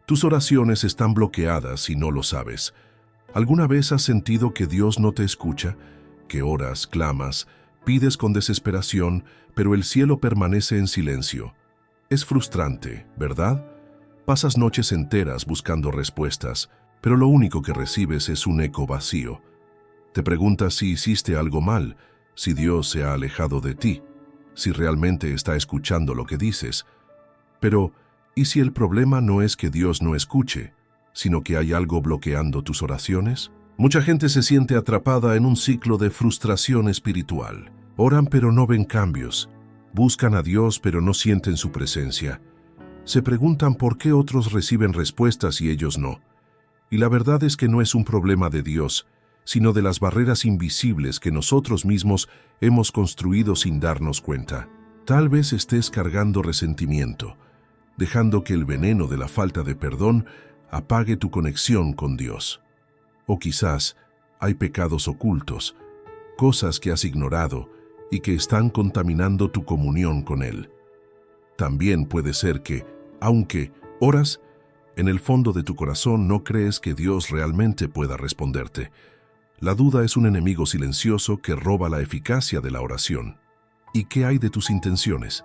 Tus oraciones están bloqueadas y no lo sabes. ¿Alguna vez has sentido que Dios no te escucha? Que oras, clamas, pides con desesperación, pero el cielo permanece en silencio. Es frustrante, ¿verdad? Pasas noches enteras buscando respuestas, pero lo único que recibes es un eco vacío. Te preguntas si hiciste algo mal, si Dios se ha alejado de ti, si realmente está escuchando lo que dices. Pero, ¿y si el problema no es que Dios no escuche, sino que hay algo bloqueando tus oraciones? Mucha gente se siente atrapada en un ciclo de frustración espiritual. Oran pero no ven cambios. Buscan a Dios pero no sienten su presencia. Se preguntan por qué otros reciben respuestas y ellos no. Y la verdad es que no es un problema de Dios, sino de las barreras invisibles que nosotros mismos hemos construido sin darnos cuenta. Tal vez estés cargando resentimiento, dejando que el veneno de la falta de perdón apague tu conexión con Dios. O quizás hay pecados ocultos, cosas que has ignorado y que están contaminando tu comunión con Él. También puede ser que, aunque oras, en el fondo de tu corazón no crees que Dios realmente pueda responderte. La duda es un enemigo silencioso que roba la eficacia de la oración. ¿Y qué hay de tus intenciones?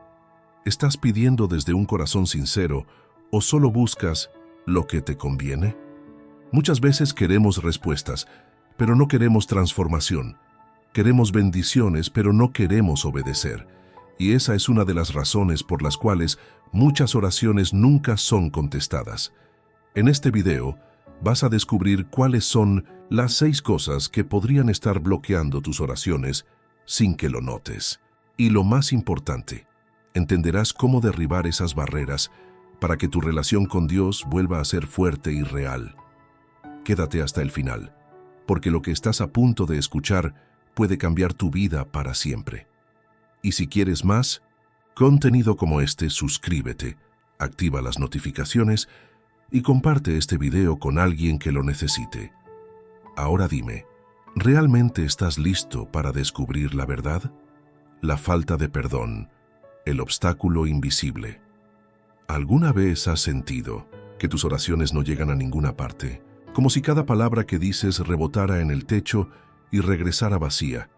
¿Estás pidiendo desde un corazón sincero o solo buscas lo que te conviene? Muchas veces queremos respuestas, pero no queremos transformación. Queremos bendiciones, pero no queremos obedecer. Y esa es una de las razones por las cuales muchas oraciones nunca son contestadas. En este video vas a descubrir cuáles son las 6 cosas que podrían estar bloqueando tus oraciones sin que lo notes. Y lo más importante, entenderás cómo derribar esas barreras para que tu relación con Dios vuelva a ser fuerte y real. Quédate hasta el final, porque lo que estás a punto de escuchar puede cambiar tu vida para siempre. Y si quieres más contenido como este, suscríbete, activa las notificaciones y comparte este video con alguien que lo necesite. Ahora dime, ¿realmente estás listo para descubrir la verdad? La falta de perdón, el obstáculo invisible. ¿Alguna vez has sentido que tus oraciones no llegan a ninguna parte? Como si cada palabra que dices rebotara en el techo y regresara vacía.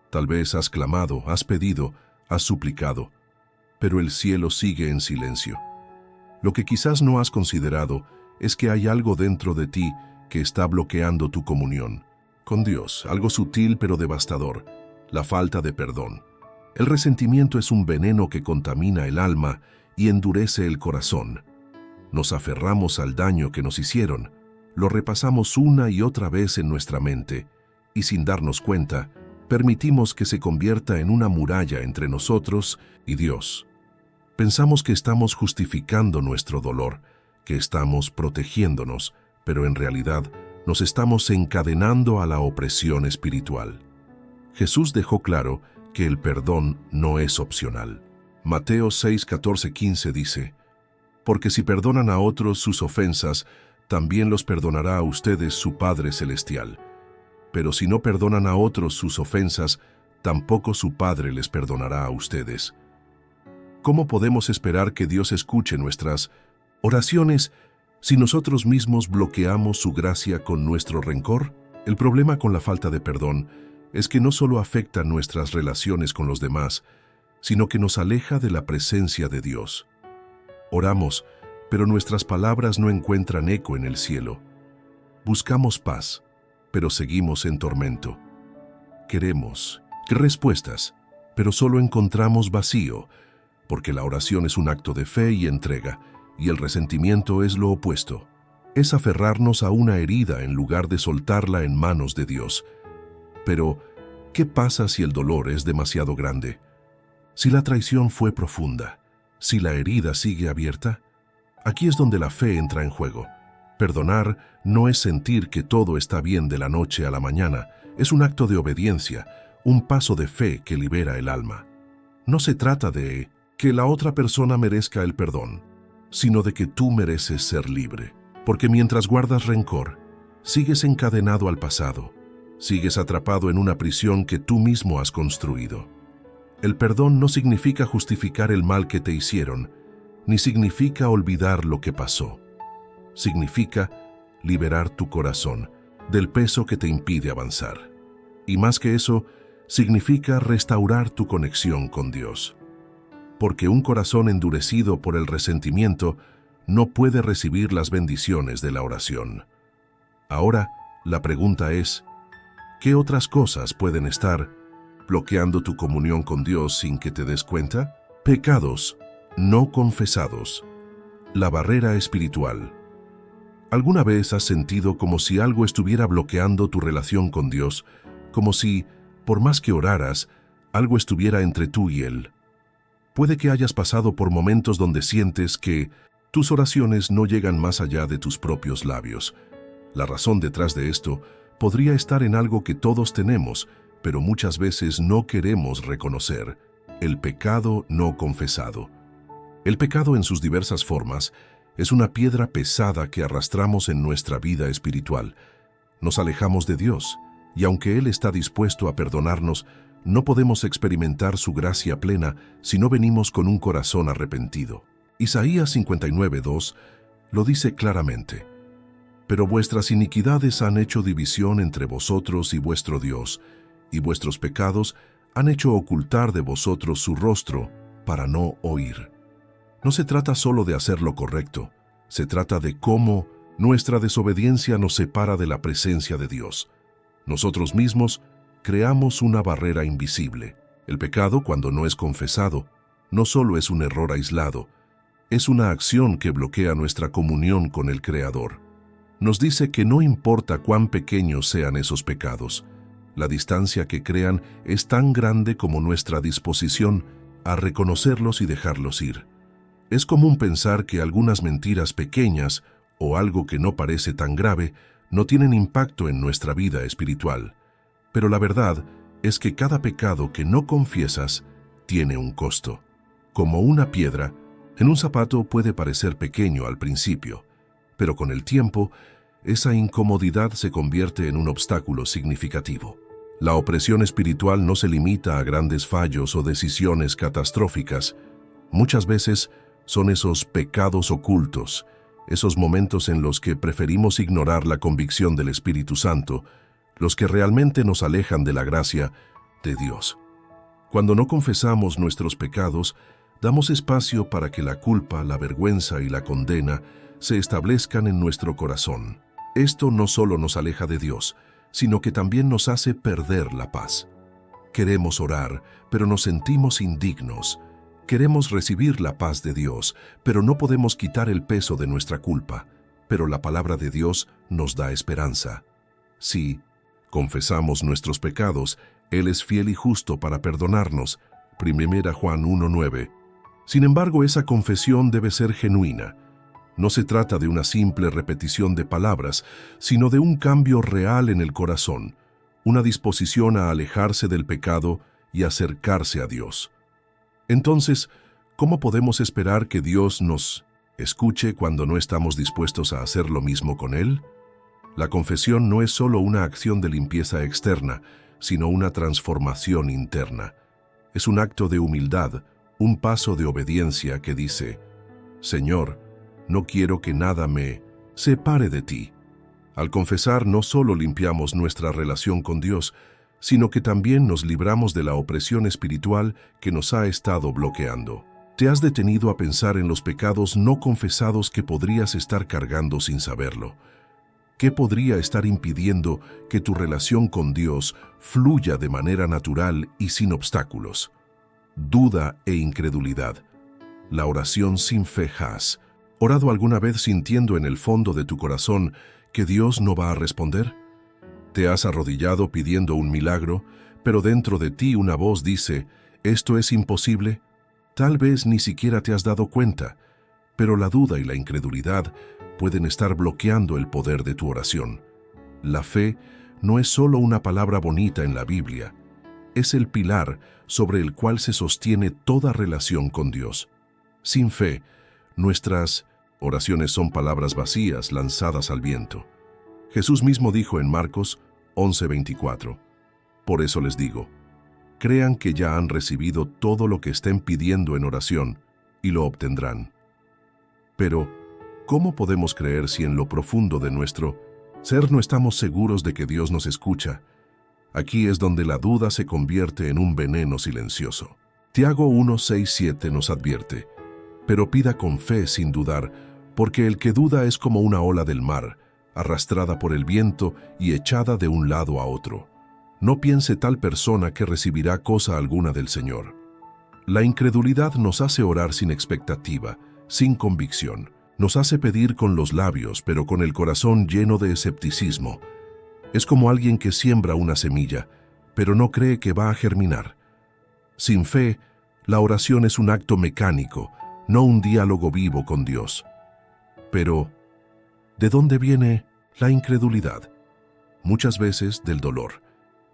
Tal vez has clamado, has pedido, has suplicado, pero el cielo sigue en silencio. Lo que quizás no has considerado es que hay algo dentro de ti que está bloqueando tu comunión con Dios, algo sutil pero devastador, la falta de perdón. El resentimiento es un veneno que contamina el alma y endurece el corazón. Nos aferramos al daño que nos hicieron, lo repasamos una y otra vez en nuestra mente, y sin darnos cuenta, permitimos que se convierta en una muralla entre nosotros y Dios. Pensamos que estamos justificando nuestro dolor, que estamos protegiéndonos, pero en realidad nos estamos encadenando a la opresión espiritual. Jesús dejó claro que el perdón no es opcional. Mateo 6, 14, 15 dice, «Porque si perdonan a otros sus ofensas, también los perdonará a ustedes su Padre Celestial. Pero si no perdonan a otros sus ofensas, tampoco su Padre les perdonará a ustedes». ¿Cómo podemos esperar que Dios escuche nuestras oraciones si nosotros mismos bloqueamos su gracia con nuestro rencor? El problema con la falta de perdón es que no solo afecta nuestras relaciones con los demás, sino que nos aleja de la presencia de Dios. Oramos, pero nuestras palabras no encuentran eco en el cielo. Buscamos paz, pero seguimos en tormento. Queremos respuestas, pero solo encontramos vacío, porque la oración es un acto de fe y entrega, y el resentimiento es lo opuesto. Es aferrarnos a una herida en lugar de soltarla en manos de Dios. Pero, ¿qué pasa si el dolor es demasiado grande? Si la traición fue profunda, si la herida sigue abierta, aquí es donde la fe entra en juego. Perdonar no es sentir que todo está bien de la noche a la mañana, es un acto de obediencia, un paso de fe que libera el alma. No se trata de que la otra persona merezca el perdón, sino de que tú mereces ser libre. Porque mientras guardas rencor, sigues encadenado al pasado, sigues atrapado en una prisión que tú mismo has construido. El perdón no significa justificar el mal que te hicieron, ni significa olvidar lo que pasó. significa liberar tu corazón del peso que te impide avanzar. Y más que eso, significa restaurar tu conexión con Dios. Porque un corazón endurecido por el resentimiento no puede recibir las bendiciones de la oración. Ahora, la pregunta es, ¿qué otras cosas pueden estar bloqueando tu comunión con Dios sin que te des cuenta? Pecados no confesados. La barrera espiritual. ¿Alguna vez has sentido como si algo estuviera bloqueando tu relación con Dios? Como si, por más que oraras, algo estuviera entre tú y Él. Puede que hayas pasado por momentos donde sientes que tus oraciones no llegan más allá de tus propios labios. La razón detrás de esto podría estar en algo que todos tenemos, pero muchas veces no queremos reconocer: el pecado no confesado. El pecado en sus diversas formas es una piedra pesada que arrastramos en nuestra vida espiritual. Nos alejamos de Dios, y aunque Él está dispuesto a perdonarnos, no podemos experimentar su gracia plena si no venimos con un corazón arrepentido. Isaías 59:2 lo dice claramente: «Pero vuestras iniquidades han hecho división entre vosotros y vuestro Dios, y vuestros pecados han hecho ocultar de vosotros su rostro para no oír». No se trata solo de hacer lo correcto, se trata de cómo nuestra desobediencia nos separa de la presencia de Dios. Nosotros mismos creamos una barrera invisible. El pecado, cuando no es confesado, no solo es un error aislado, es una acción que bloquea nuestra comunión con el Creador. Nos dice que no importa cuán pequeños sean esos pecados, la distancia que crean es tan grande como nuestra disposición a reconocerlos y dejarlos ir. Es común pensar que algunas mentiras pequeñas o algo que no parece tan grave no tienen impacto en nuestra vida espiritual. Pero la verdad es que cada pecado que no confiesas tiene un costo. Como una piedra, en un zapato puede parecer pequeño al principio, pero con el tiempo, esa incomodidad se convierte en un obstáculo significativo. La opresión espiritual no se limita a grandes fallos o decisiones catastróficas. Muchas veces son esos pecados ocultos, esos momentos en los que preferimos ignorar la convicción del Espíritu Santo, los que realmente nos alejan de la gracia de Dios. Cuando no confesamos nuestros pecados, damos espacio para que la culpa, la vergüenza y la condena se establezcan en nuestro corazón. Esto no solo nos aleja de Dios, sino que también nos hace perder la paz. Queremos orar, pero nos sentimos indignos. Queremos recibir la paz de Dios, pero no podemos quitar el peso de nuestra culpa. Pero la palabra de Dios nos da esperanza. Si confesamos nuestros pecados, Él es fiel y justo para perdonarnos. 1 Juan 1:9. Sin embargo, esa confesión debe ser genuina. No se trata de una simple repetición de palabras, sino de un cambio real en el corazón, una disposición a alejarse del pecado y acercarse a Dios. Entonces, ¿cómo podemos esperar que Dios nos escuche cuando no estamos dispuestos a hacer lo mismo con Él? La confesión no es solo una acción de limpieza externa, sino una transformación interna. Es un acto de humildad, un paso de obediencia que dice: «Señor, no quiero que nada me separe de ti». Al confesar, no solo limpiamos nuestra relación con Dios, sino que también nos libramos de la opresión espiritual que nos ha estado bloqueando. ¿Te has detenido a pensar en los pecados no confesados que podrías estar cargando sin saberlo? ¿Qué podría estar impidiendo que tu relación con Dios fluya de manera natural y sin obstáculos? Duda e incredulidad. La oración sin fe. ¿Has orado alguna vez sintiendo en el fondo de tu corazón que Dios no va a responder? ¿Te has arrodillado pidiendo un milagro, pero dentro de ti una voz dice: «Esto es imposible»? Tal vez ni siquiera te has dado cuenta, pero la duda y la incredulidad pueden estar bloqueando el poder de tu oración. La fe no es solo una palabra bonita en la Biblia, es el pilar sobre el cual se sostiene toda relación con Dios. Sin fe, nuestras oraciones son palabras vacías lanzadas al viento. Jesús mismo dijo en Marcos 11:24, «Por eso les digo, crean que ya han recibido todo lo que estén pidiendo en oración y lo obtendrán». Pero, ¿cómo podemos creer si en lo profundo de nuestro ser no estamos seguros de que Dios nos escucha? Aquí es donde la duda se convierte en un veneno silencioso. Tiago 1:6-7 nos advierte: pero pida con fe sin dudar, porque el que duda es como una ola del mar, arrastrada por el viento y echada de un lado a otro. No piense tal persona que recibirá cosa alguna del Señor. La incredulidad nos hace orar sin expectativa, sin convicción. Nos hace pedir con los labios, pero con el corazón lleno de escepticismo. Es como alguien que siembra una semilla, pero no cree que va a germinar. Sin fe, la oración es un acto mecánico, no un diálogo vivo con Dios. Pero, ¿de dónde viene la incredulidad? Muchas veces del dolor,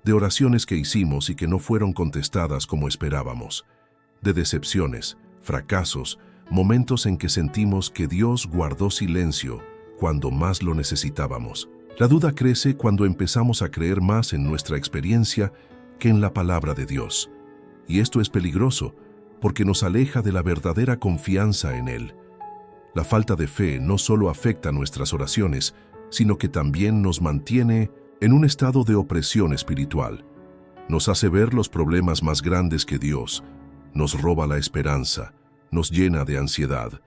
de oraciones que hicimos y que no fueron contestadas como esperábamos, de decepciones, fracasos, momentos en que sentimos que Dios guardó silencio cuando más lo necesitábamos. La duda crece cuando empezamos a creer más en nuestra experiencia que en la palabra de Dios. Y esto es peligroso, porque nos aleja de la verdadera confianza en Él. La falta de fe no solo afecta nuestras oraciones, sino que también nos mantiene en un estado de opresión espiritual. Nos hace ver los problemas más grandes que Dios, nos roba la esperanza, nos llena de ansiedad.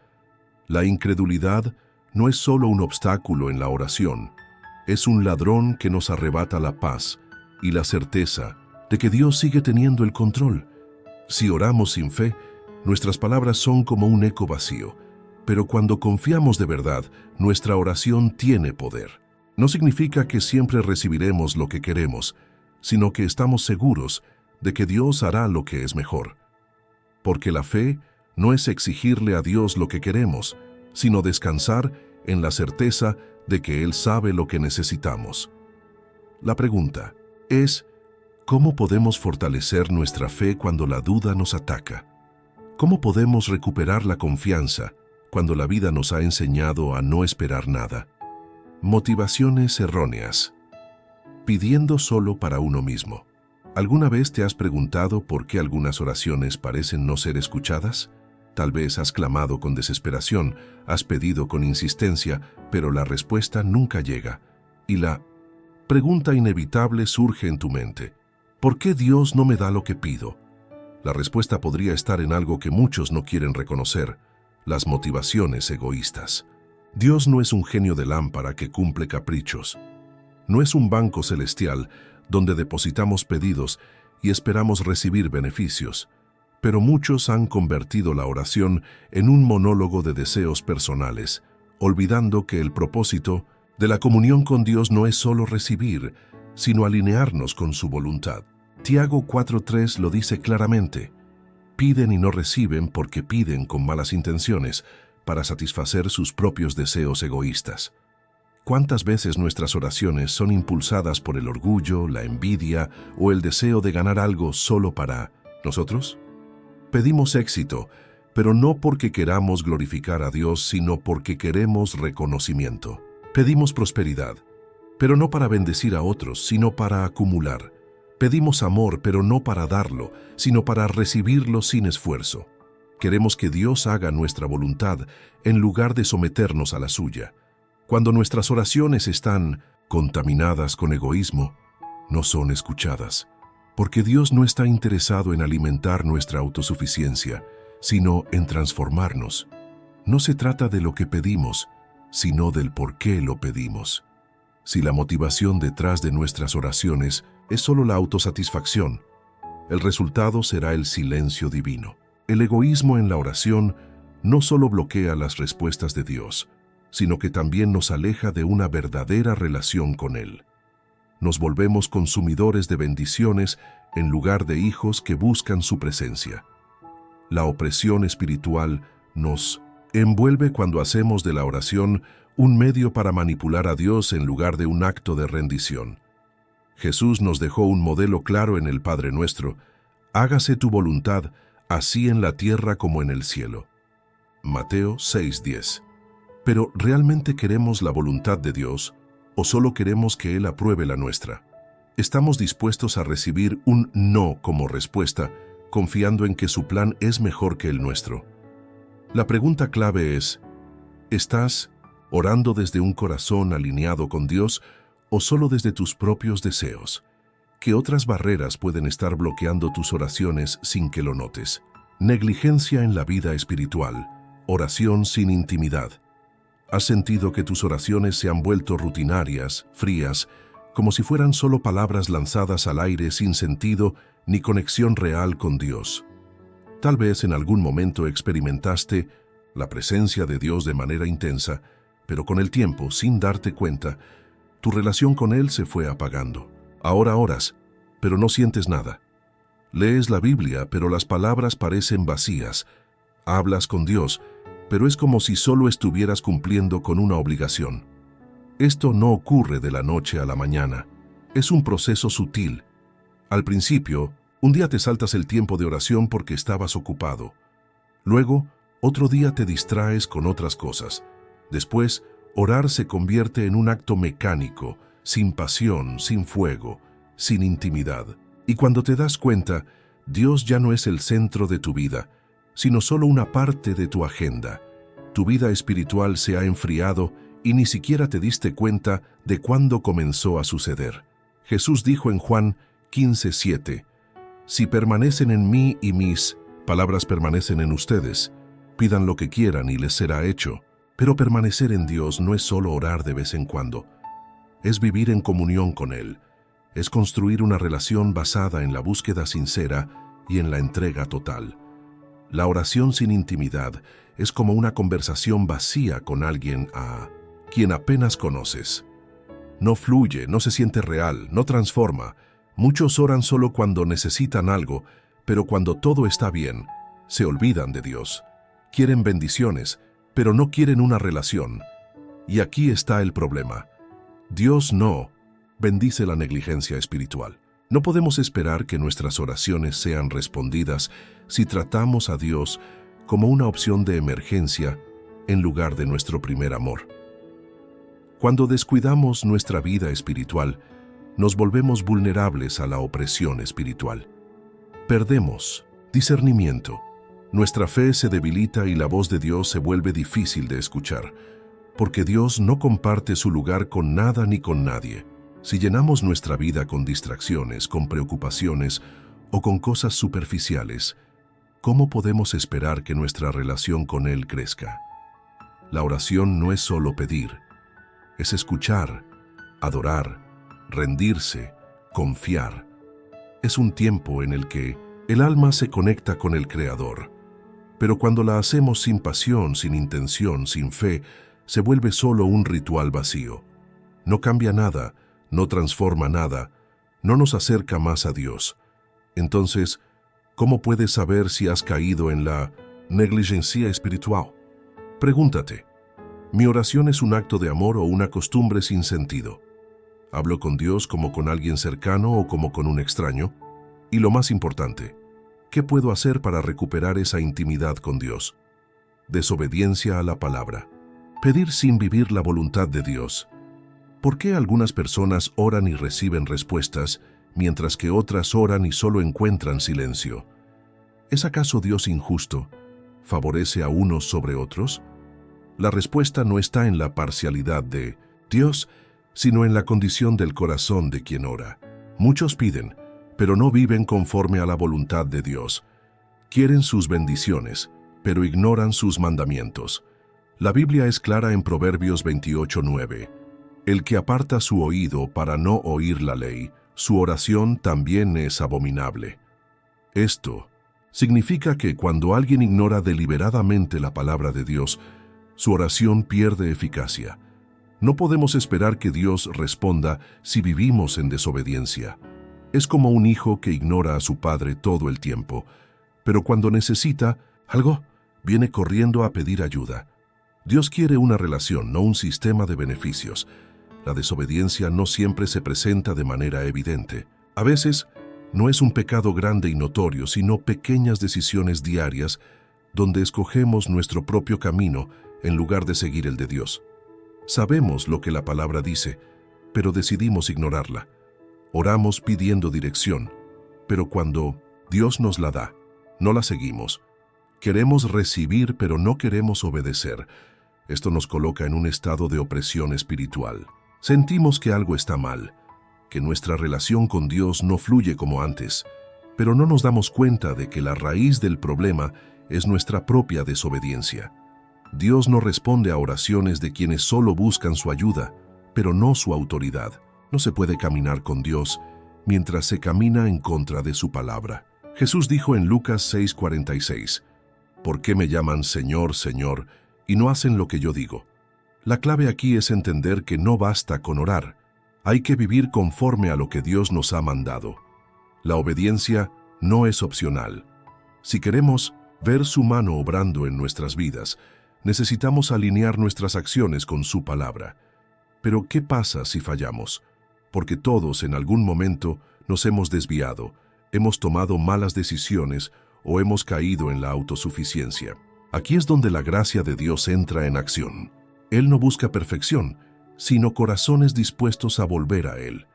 La incredulidad no es solo un obstáculo en la oración, es un ladrón que nos arrebata la paz y la certeza de que Dios sigue teniendo el control. Si oramos sin fe, nuestras palabras son como un eco vacío, pero cuando confiamos de verdad, nuestra oración tiene poder. No significa que siempre recibiremos lo que queremos, sino que estamos seguros de que Dios hará lo que es mejor. Porque la fe no es exigirle a Dios lo que queremos, sino descansar en la certeza de que Él sabe lo que necesitamos. La pregunta es: ¿cómo podemos fortalecer nuestra fe cuando la duda nos ataca? ¿Cómo podemos recuperar la confianza cuando la vida nos ha enseñado a no esperar nada? Motivaciones erróneas. Pidiendo solo para uno mismo. ¿Alguna vez te has preguntado por qué algunas oraciones parecen no ser escuchadas? Tal vez has clamado con desesperación, has pedido con insistencia, pero la respuesta nunca llega. Y la pregunta inevitable surge en tu mente: ¿por qué Dios no me da lo que pido? La respuesta podría estar en algo que muchos no quieren reconocer: las motivaciones egoístas. Dios no es un genio de lámpara que cumple caprichos. No es un banco celestial donde depositamos pedidos y esperamos recibir beneficios. Pero muchos han convertido la oración en un monólogo de deseos personales, olvidando que el propósito de la comunión con Dios no es solo recibir, sino alinearnos con su voluntad. Tiago 4:3 lo dice claramente: piden y no reciben porque piden con malas intenciones para satisfacer sus propios deseos egoístas. ¿Cuántas veces nuestras oraciones son impulsadas por el orgullo, la envidia o el deseo de ganar algo solo para nosotros? Pedimos éxito, pero no porque queramos glorificar a Dios, sino porque queremos reconocimiento. Pedimos prosperidad, pero no para bendecir a otros, sino para acumular. Pedimos amor, pero no para darlo, sino para recibirlo sin esfuerzo. Queremos que Dios haga nuestra voluntad en lugar de someternos a la suya. Cuando nuestras oraciones están contaminadas con egoísmo, no son escuchadas. Porque Dios no está interesado en alimentar nuestra autosuficiencia, sino en transformarnos. No se trata de lo que pedimos, sino del por qué lo pedimos. Si la motivación detrás de nuestras oraciones es solo la autosatisfacción, el resultado será el silencio divino. El egoísmo en la oración no solo bloquea las respuestas de Dios, sino que también nos aleja de una verdadera relación con Él. Nos volvemos consumidores de bendiciones en lugar de hijos que buscan su presencia. La opresión espiritual nos envuelve cuando hacemos de la oración un medio para manipular a Dios en lugar de un acto de rendición. Jesús nos dejó un modelo claro en el Padre Nuestro: hágase tu voluntad, así en la tierra como en el cielo. Mateo 6:10. Pero ¿realmente queremos la voluntad de Dios o solo queremos que Él apruebe la nuestra? ¿Estamos dispuestos a recibir un no como respuesta, confiando en que su plan es mejor que el nuestro? La pregunta clave es: ¿estás orando desde un corazón alineado con Dios o solo desde tus propios deseos. ¿Qué otras barreras pueden estar bloqueando tus oraciones sin que lo notes? Negligencia en la vida espiritual. Oración sin intimidad. ¿Has sentido que tus oraciones se han vuelto rutinarias, frías, como si fueran solo palabras lanzadas al aire sin sentido ni conexión real con Dios? Tal vez en algún momento experimentaste la presencia de Dios de manera intensa, pero con el tiempo, sin darte cuenta, tu relación con Él se fue apagando. Ahora oras, pero no sientes nada. Lees la Biblia, pero las palabras parecen vacías. Hablas con Dios, pero es como si solo estuvieras cumpliendo con una obligación. Esto no ocurre de la noche a la mañana. Es un proceso sutil. Al principio, un día te saltas el tiempo de oración porque estabas ocupado. Luego, otro día te distraes con otras cosas. Después, orar se convierte en un acto mecánico, sin pasión, sin fuego, sin intimidad. Y cuando te das cuenta, Dios ya no es el centro de tu vida, sino solo una parte de tu agenda. Tu vida espiritual se ha enfriado y ni siquiera te diste cuenta de cuándo comenzó a suceder. Jesús dijo en Juan 15:7, «Si permanecen en mí y mis palabras permanecen en ustedes, pidan lo que quieran y les será hecho». Pero permanecer en Dios no es solo orar de vez en cuando. Es vivir en comunión con Él. Es construir una relación basada en la búsqueda sincera y en la entrega total. La oración sin intimidad es como una conversación vacía con alguien a quien apenas conoces. No fluye, no se siente real, no transforma. Muchos oran solo cuando necesitan algo, pero cuando todo está bien, se olvidan de Dios. Quieren bendiciones, pero no quieren una relación. Y aquí está el problema. Dios no bendice la negligencia espiritual. No podemos esperar que nuestras oraciones sean respondidas si tratamos a Dios como una opción de emergencia en lugar de nuestro primer amor. Cuando descuidamos nuestra vida espiritual, nos volvemos vulnerables a la opresión espiritual. Perdemos discernimiento. Nuestra fe se debilita y la voz de Dios se vuelve difícil de escuchar, porque Dios no comparte su lugar con nada ni con nadie. Si llenamos nuestra vida con distracciones, con preocupaciones o con cosas superficiales, ¿cómo podemos esperar que nuestra relación con Él crezca? La oración no es solo pedir, es escuchar, adorar, rendirse, confiar. Es un tiempo en el que el alma se conecta con el Creador. Pero cuando la hacemos sin pasión, sin intención, sin fe, se vuelve solo un ritual vacío. No cambia nada, no transforma nada, no nos acerca más a Dios. Entonces, ¿cómo puedes saber si has caído en la negligencia espiritual? Pregúntate, ¿mi oración es un acto de amor o una costumbre sin sentido? ¿Hablo con Dios como con alguien cercano o como con un extraño? Y lo más importante, ¿qué puedo hacer para recuperar esa intimidad con Dios? Desobediencia a la palabra. Pedir sin vivir la voluntad de Dios. ¿Por qué algunas personas oran y reciben respuestas, mientras que otras oran y solo encuentran silencio? ¿Es acaso Dios injusto? ¿Favorece a unos sobre otros? La respuesta no está en la parcialidad de Dios, sino en la condición del corazón de quien ora. Muchos piden, pero no viven conforme a la voluntad de Dios. Quieren sus bendiciones, pero ignoran sus mandamientos. La Biblia es clara en Proverbios 28:9. El que aparta su oído para no oír la ley, su oración también es abominable. Esto significa que cuando alguien ignora deliberadamente la palabra de Dios, su oración pierde eficacia. No podemos esperar que Dios responda si vivimos en desobediencia. Es como un hijo que ignora a su padre todo el tiempo, pero cuando necesita algo, viene corriendo a pedir ayuda. Dios quiere una relación, no un sistema de beneficios. La desobediencia no siempre se presenta de manera evidente. A veces, no es un pecado grande y notorio, sino pequeñas decisiones diarias donde escogemos nuestro propio camino en lugar de seguir el de Dios. Sabemos lo que la palabra dice, pero decidimos ignorarla. Oramos pidiendo dirección, pero cuando Dios nos la da, no la seguimos. Queremos recibir, pero no queremos obedecer. Esto nos coloca en un estado de opresión espiritual. Sentimos que algo está mal, que nuestra relación con Dios no fluye como antes, pero no nos damos cuenta de que la raíz del problema es nuestra propia desobediencia. Dios no responde a oraciones de quienes solo buscan su ayuda, pero no su autoridad. No se puede caminar con Dios mientras se camina en contra de su palabra. Jesús dijo en Lucas 6:46, ¿por qué me llaman Señor, Señor, y no hacen lo que yo digo? La clave aquí es entender que no basta con orar. Hay que vivir conforme a lo que Dios nos ha mandado. La obediencia no es opcional. Si queremos ver su mano obrando en nuestras vidas, necesitamos alinear nuestras acciones con su palabra. Pero ¿qué pasa si fallamos? Porque todos en algún momento nos hemos desviado, hemos tomado malas decisiones o hemos caído en la autosuficiencia. Aquí es donde la gracia de Dios entra en acción. Él no busca perfección, sino corazones dispuestos a volver a Él.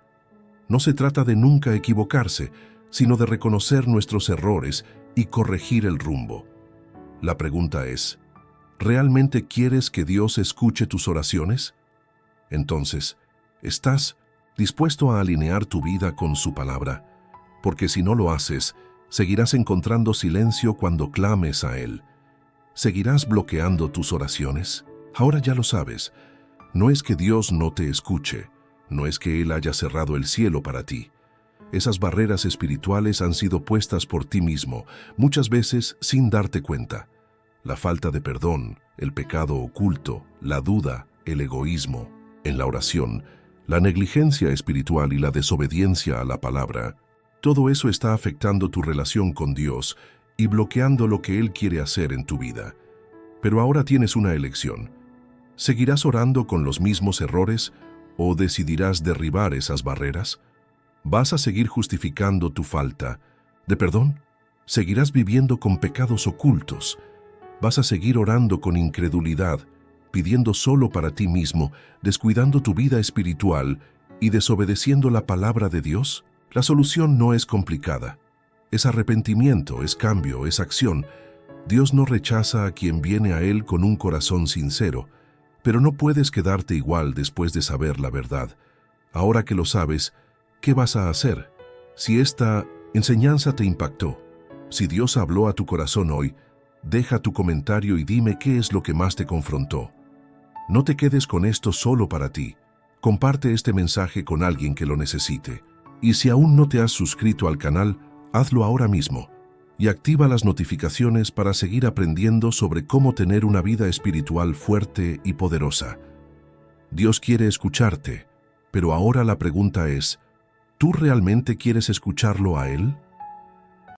No se trata de nunca equivocarse, sino de reconocer nuestros errores y corregir el rumbo. La pregunta es, ¿realmente quieres que Dios escuche tus oraciones? Entonces, ¿estás dispuesto a alinear tu vida con su palabra? Porque si no lo haces, seguirás encontrando silencio cuando clames a Él. ¿Seguirás bloqueando tus oraciones? Ahora ya lo sabes. No es que Dios no te escuche, no es que Él haya cerrado el cielo para ti. Esas barreras espirituales han sido puestas por ti mismo, muchas veces sin darte cuenta. La falta de perdón, el pecado oculto, la duda, el egoísmo. En la oración, la negligencia espiritual y la desobediencia a la palabra, todo eso está afectando tu relación con Dios y bloqueando lo que Él quiere hacer en tu vida. Pero ahora tienes una elección. ¿Seguirás orando con los mismos errores o decidirás derribar esas barreras? ¿Vas a seguir justificando tu falta de perdón? ¿Seguirás viviendo con pecados ocultos? ¿Vas a seguir orando con incredulidad, pidiendo solo para ti mismo, descuidando tu vida espiritual y desobedeciendo la palabra de Dios? La solución no es complicada. Es arrepentimiento, es cambio, es acción. Dios no rechaza a quien viene a Él con un corazón sincero, pero no puedes quedarte igual después de saber la verdad. Ahora que lo sabes, ¿qué vas a hacer? Si esta enseñanza te impactó, si Dios habló a tu corazón hoy, deja tu comentario y dime qué es lo que más te confrontó. No te quedes con esto solo para ti. Comparte este mensaje con alguien que lo necesite. Y si aún no te has suscrito al canal, hazlo ahora mismo y activa las notificaciones para seguir aprendiendo sobre cómo tener una vida espiritual fuerte y poderosa. Dios quiere escucharte, pero ahora la pregunta es, ¿tú realmente quieres escucharlo a Él?